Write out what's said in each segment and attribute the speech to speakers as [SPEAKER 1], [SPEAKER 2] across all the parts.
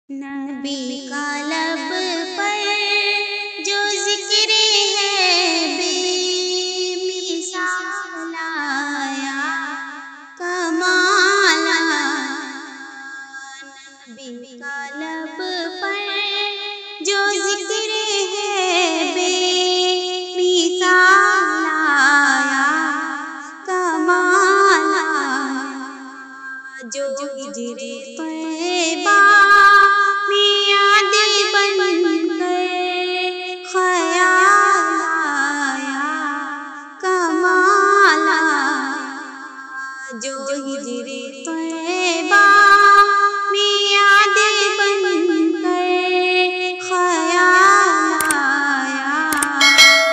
[SPEAKER 1] نبی کا لب پر جو ذکر ہے بے مثال آیا کمال آیا۔ نبی کا لب پر جو ذکر ہے بے مثال آیا کمال آیا۔ جو ہجر طیبہ جو ہجر طیبہ میں یاد بن کر خیال آیا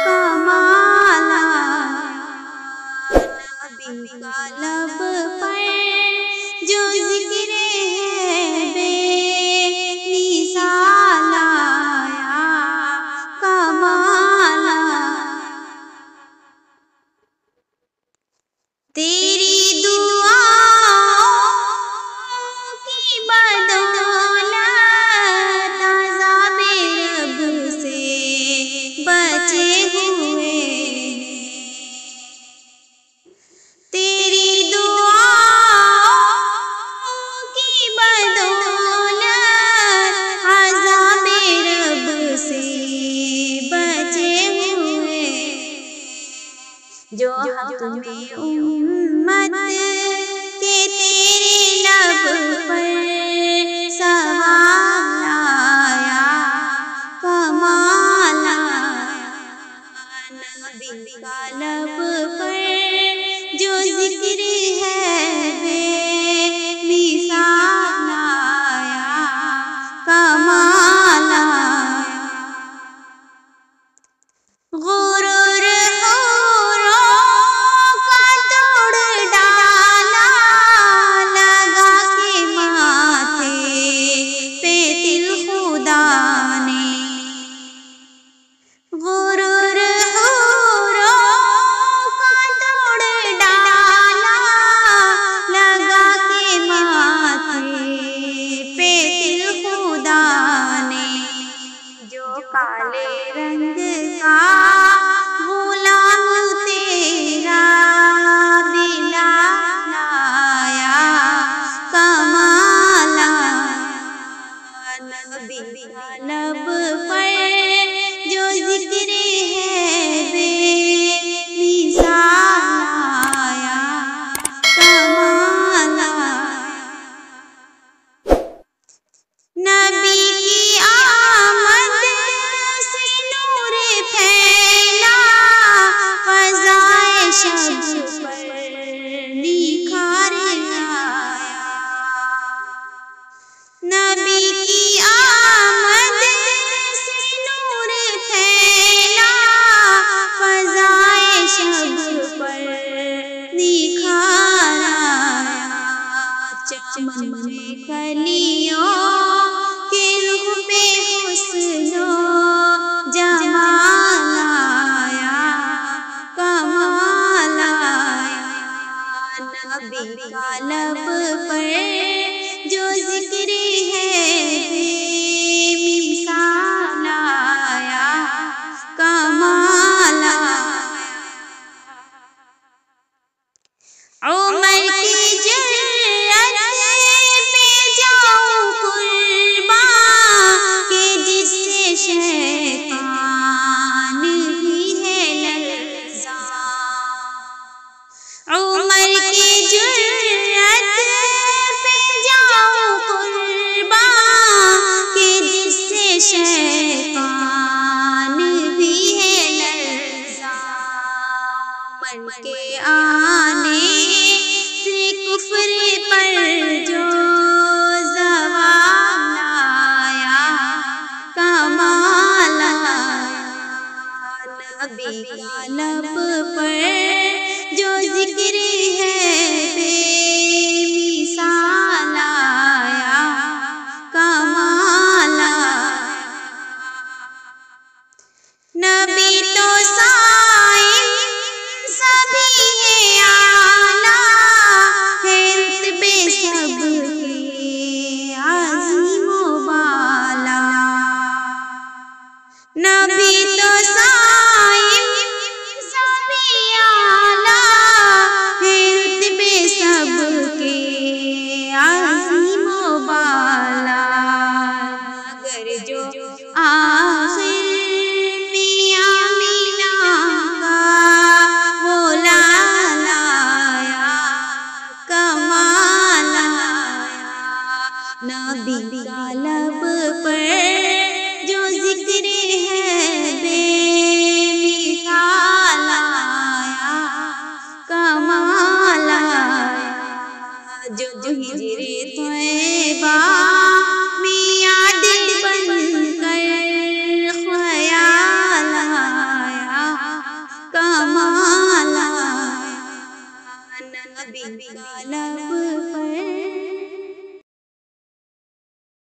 [SPEAKER 1] کمال آیا۔ نبی کا لب پر جو ذکر ہے بے مثال آیا کمال آیا۔ تیری جو حق میں امت کے تیرے لب پر سوال آیا کمال آیا۔ نبی کا لب پر جو ذکر ہے بے مثال آیا کمال آیا۔ غرور کالے رنگ کا غلام تیرا بلال آیا کمال آیا۔ نبی کا لب پر جو ذکر ہے بے مثال آیا کمال آیا۔ نبی کی آمد شب پر نکھار آیا۔ نبی کی آمد سے نور پھیلا فضائے شب پر نکھار آیا۔ چمن میں کلیوں کے رخ پہ حسن و جمال آیا کمال آیا۔ نبی کا لب پر جو ذکر ہے بے مثال آیا کمال آیا۔ عمر کی جرأت پہ جاؤں قربان کہ جس سے شیطان بھی ہے لرزاں۔ عمر کی جرأت پہ جاؤں قربان کہ جس سے شیطان بھی ہے لرزاں۔ عمر کے آنے سے کفر پر جو زوال آیا کمال آیا۔ نبی کا لب پر جو ذکر ہے بے مثال آیا کمال آیا۔ نبی تو صائم سبھی ہے اعلیٰ ہے رتبے سب کے عظیم و کا لب پر جو ذکر ہے بے